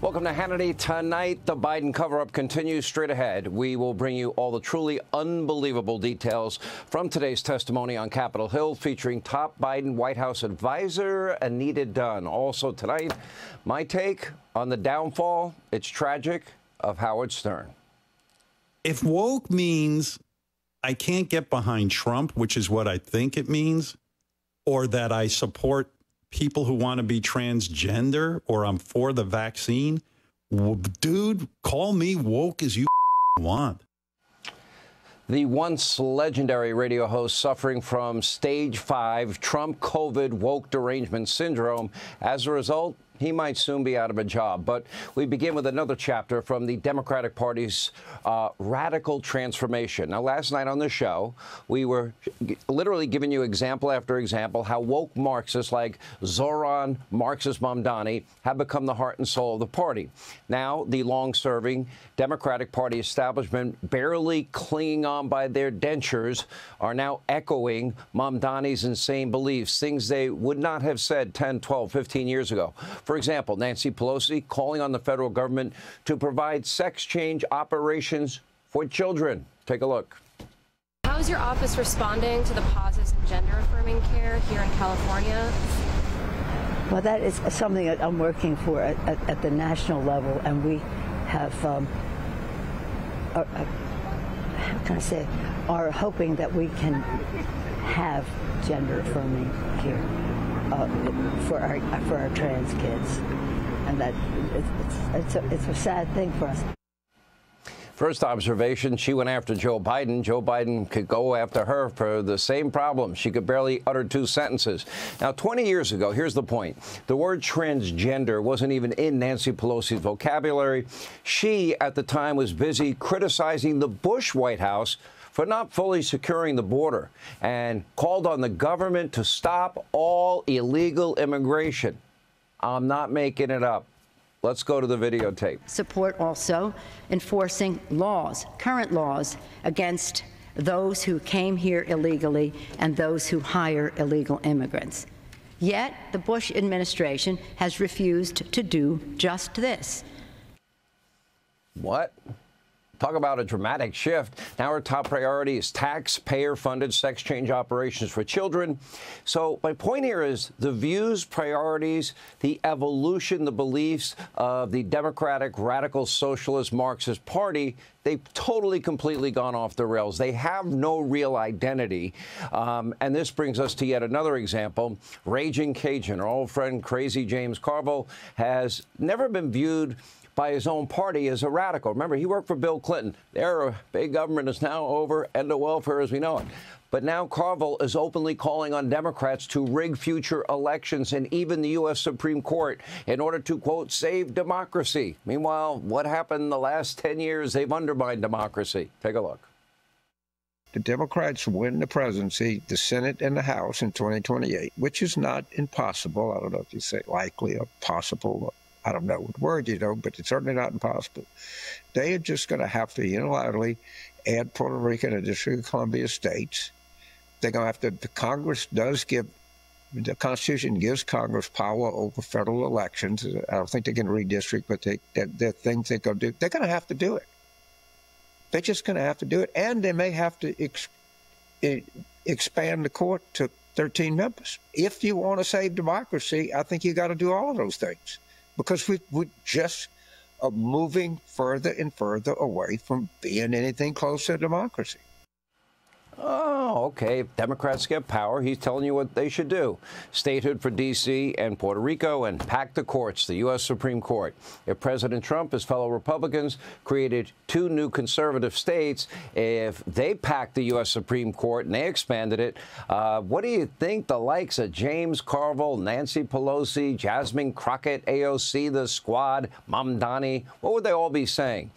Welcome to Hannity. Tonight, the Biden cover-up continues. Straight ahead, we will bring you all the truly unbelievable details from today's testimony on Capitol Hill, featuring top Biden White House advisor Anita Dunn. Also tonight, my take on the downfall, it's tragic, of Howard Stern. If woke means I can't get behind Trump, which is what I think it means, or that I support people who want to be transgender, or I'm for the vaccine, dude, call me woke as you want. The once legendary radio host suffering from stage 5 Trump COVID woke derangement syndrome. As a result, he might soon be out of a job. But we begin with another chapter from the Democratic Party's radical transformation. Now, last night on the show, we were literally giving you example after example how woke Marxists like Zoran Marxist Mamdani have become the heart and soul of the party. Now, the long-serving Democratic Party establishment, barely clinging on by their dentures, are now echoing Mamdani's insane beliefs, things they would not have said 10, 12, 15 years ago. For example, Nancy Pelosi calling on the federal government to provide sex change operations for children. Take a look. How is your office responding to the pauses in gender-affirming care here in California? Well, that is something that I'm working for at the national level, and we have, how can I say, are hoping that we can have gender-affirming care for our trans kids, and that it's a sad thing for us. First observation, she went after Joe Biden. Joe Biden could go after her for the same problem. She could barely utter 2 sentences. Now, 20 years ago, here's the point. The word transgender wasn't even in Nancy Pelosi's vocabulary. She, at the time, was busy criticizing the Bush White House for not fully securing the border and called on the government to stop all illegal immigration. I'm not making it up. Let's go to the videotape. Support also enforcing laws, current laws, against those who came here illegally and those who hire illegal immigrants. Yet the Bush administration has refused to do just this. What? Talk about a dramatic shift. Now our top priority is taxpayer-funded sex change operations for children. So my point here is the views, priorities, the evolution, the beliefs of the Democratic Radical Socialist Marxist Party, they've totally, completely gone off the rails. They have no real identity. And this brings us to yet another example. Raging Cajun, our old friend Crazy James Carville, has never been viewed by his own party as a radical. Remember, he worked for Bill Clinton. Their big government is now over, end of welfare as we know it. But now Carville is openly calling on Democrats to rig future elections and even the U.S. Supreme Court in order to, quote, save democracy. Meanwhile, what happened in the last 10 years? They've undermined democracy. Take a look. The Democrats win the presidency, the Senate, and the House in 2028, which is not impossible. I don't know if you say likely or possible. I don't know what word you know, but it's certainly not impossible. They are just going to have to unilaterally add Puerto Rico and the District of Columbia states. They're going to have to, the Congress does give, the Constitution gives Congress power over federal elections. I don't think they can redistrict, but there are things they're going to do. They're going to have to do it. They're just going to have to do it. And they may have to expand the court to 13 members. If you want to save democracy, I think you got to do all of those things. Because we just are moving further and further away from being anything close to democracy. Oh, okay. If Democrats get power, he's telling you what they should do. Statehood for D.C. and Puerto Rico and pack the courts, the U.S. Supreme Court. If President Trump, his fellow Republicans, created 2 new conservative states, if they packed the U.S. Supreme Court and they expanded it, what do you think the likes of James Carville, Nancy Pelosi, Jasmine Crockett, AOC, the Squad, Mamdani, what would they all be saying?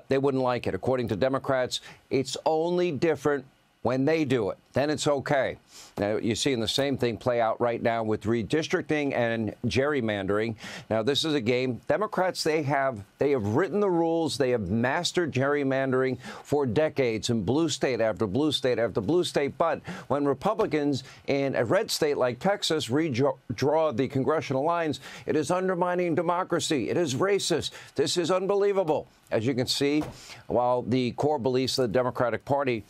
They wouldn't like it. According to Democrats, it's only different When they do it, then it's okay. Now, you're seeing the same thing play out right now with redistricting and gerrymandering. Now, this is a game. Democrats, they have written the rules. They have mastered gerrymandering for decades in blue state after blue state after blue state. But when Republicans in a red state like Texas redraw the congressional lines, it is undermining democracy. It is racist. This is unbelievable. As you can see, while the core beliefs of the Democratic Party,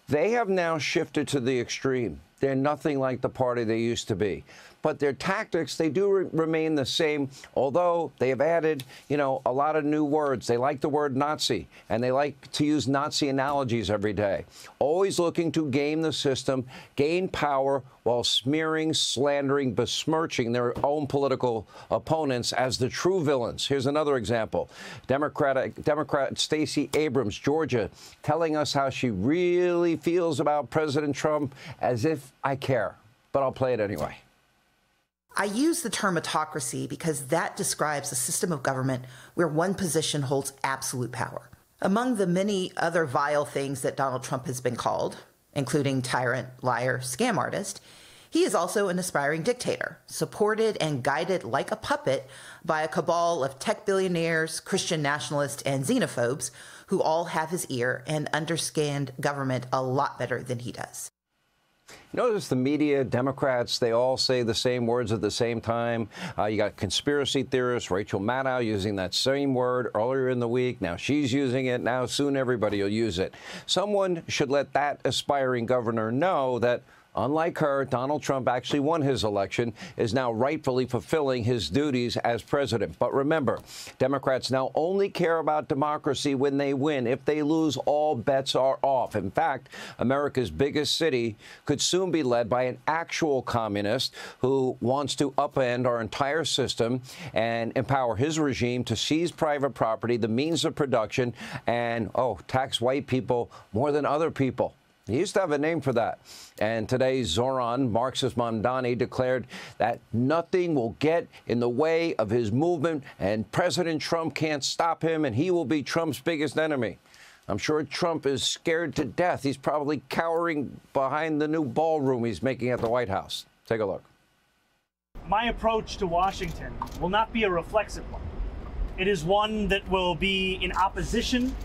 they have now shifted to the extreme. They're nothing like the party they used to be. But their tactics, they do remain the same, although they have added, a lot of new words. They like the word Nazi, and they like to use Nazi analogies every day, always looking to game the system, gain power, while smearing, slandering, besmirching their own political opponents as the true villains. Here's another example. Democrat Stacey Abrams, Georgia, telling us how she really feels about President Trump, as if I care. But I'll play it anyway. I use the term autocracy because that describes a system of government where one position holds absolute power. Among the many other vile things that Donald Trump has been called, including tyrant, liar, scam artist, he is also an aspiring dictator, supported and guided like a puppet by a cabal of tech billionaires, Christian nationalists, and xenophobes who all have his ear and understand government a lot better than he does. Notice the media, Democrats, they all say the same words at the same time. You got conspiracy theorists, Rachel Maddow using that same word earlier in the week. Now she's using it. Now soon everybody will use it. Someone should let that aspiring governor know that, unlike her, Donald Trump actually won his election, is now rightfully fulfilling his duties as president. But remember, Democrats now only care about democracy when they win. If they lose, all bets are off. In fact, America's biggest city could soon be led by an actual communist who wants to upend our entire system and empower his regime to seize private property, the means of production, and, tax white people more than other people. He used to have a name for that. And today, Zoran Marxist Mamdani declared that nothing will get in the way of his movement, and President Trump can't stop him, and he will be Trump's biggest enemy. I'm sure Trump is scared to death. He's probably cowering behind the new ballroom he's making at the White House. Take a look. My approach to Washington will not be a reflexive one. It is one that will be in opposition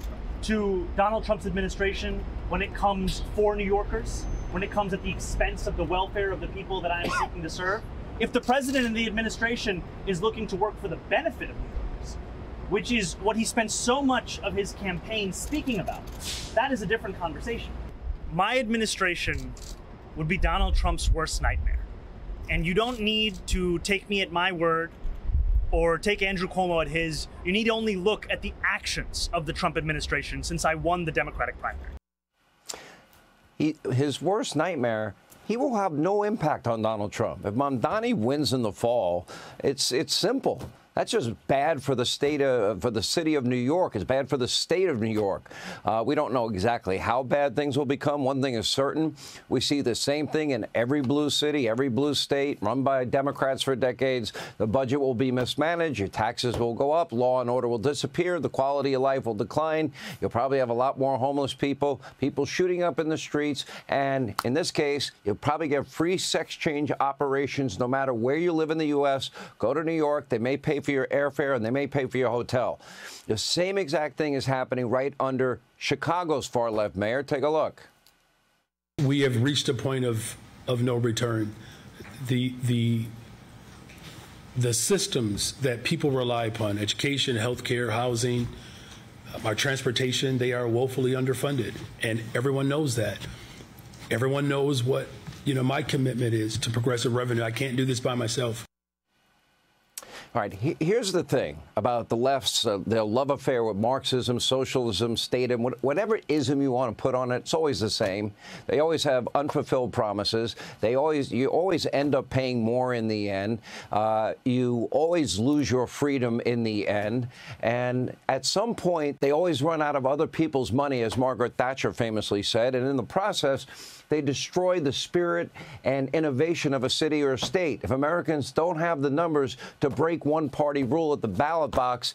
to Donald Trump's administration when it comes for New Yorkers, when it comes at the expense of the welfare of the people that I am seeking to serve. If the president and the administration is looking to work for the benefit of New Yorkers, which is what he spent so much of his campaign speaking about, that is a different conversation. My administration would be Donald Trump's worst nightmare. And you don't need to take me at my word or take Andrew Cuomo at his. You need to only look at the actions of the Trump administration since I won the Democratic primary. His worst nightmare, he will have no impact on Donald Trump. If Mamdani wins in the fall, it's simple. That's just bad for the city of New York. It's bad for the state of New York. We don't know exactly how bad things will become. One thing is certain. We see the same thing in every blue city, every blue state run by Democrats for decades. The budget will be mismanaged. Your taxes will go up. Law and order will disappear. The quality of life will decline. You'll probably have a lot more homeless people, people shooting up in the streets. And in this case, you'll probably get free sex change operations no matter where you live in the U.S. Go to New York. They may pay for your airfare and they may pay for your hotel. The same exact thing is happening right under Chicago's far left mayor. Take a look. We have reached a point of no return. The systems that people rely upon, education, healthcare, housing, our transportation, they are woefully underfunded. And everyone knows that. Everyone knows what, my commitment is to progressive revenue. I can't do this by myself. All right, here's the thing about the left's their love affair with Marxism, socialism, statism, whatever ism you want to put on it, it's always the same. They always have unfulfilled promises. You always end up paying more in the end. You always lose your freedom in the end. And at some point, they always run out of other people's money, as Margaret Thatcher famously said. And in the process, they destroy the spirit and innovation of a city or a state. If Americans don't have the numbers to break one-party rule at the ballot box,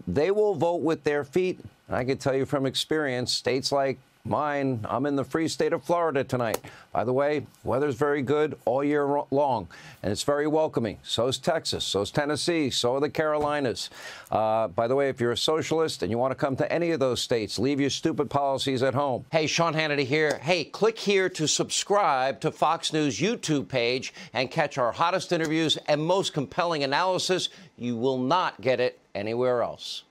they will vote with their feet. And I can tell you from experience, states like Mine, I'm in the free state of Florida tonight. By the way, weather's very good all year long, and it's very welcoming. So is Texas, so is Tennessee, so are the Carolinas. By the way, if you're a socialist and you want to come to any of those states, leave your stupid policies at home. Hey, Sean Hannity here. Hey, click here to subscribe to Fox News YouTube page and catch our hottest interviews and most compelling analysis. You will not get it anywhere else.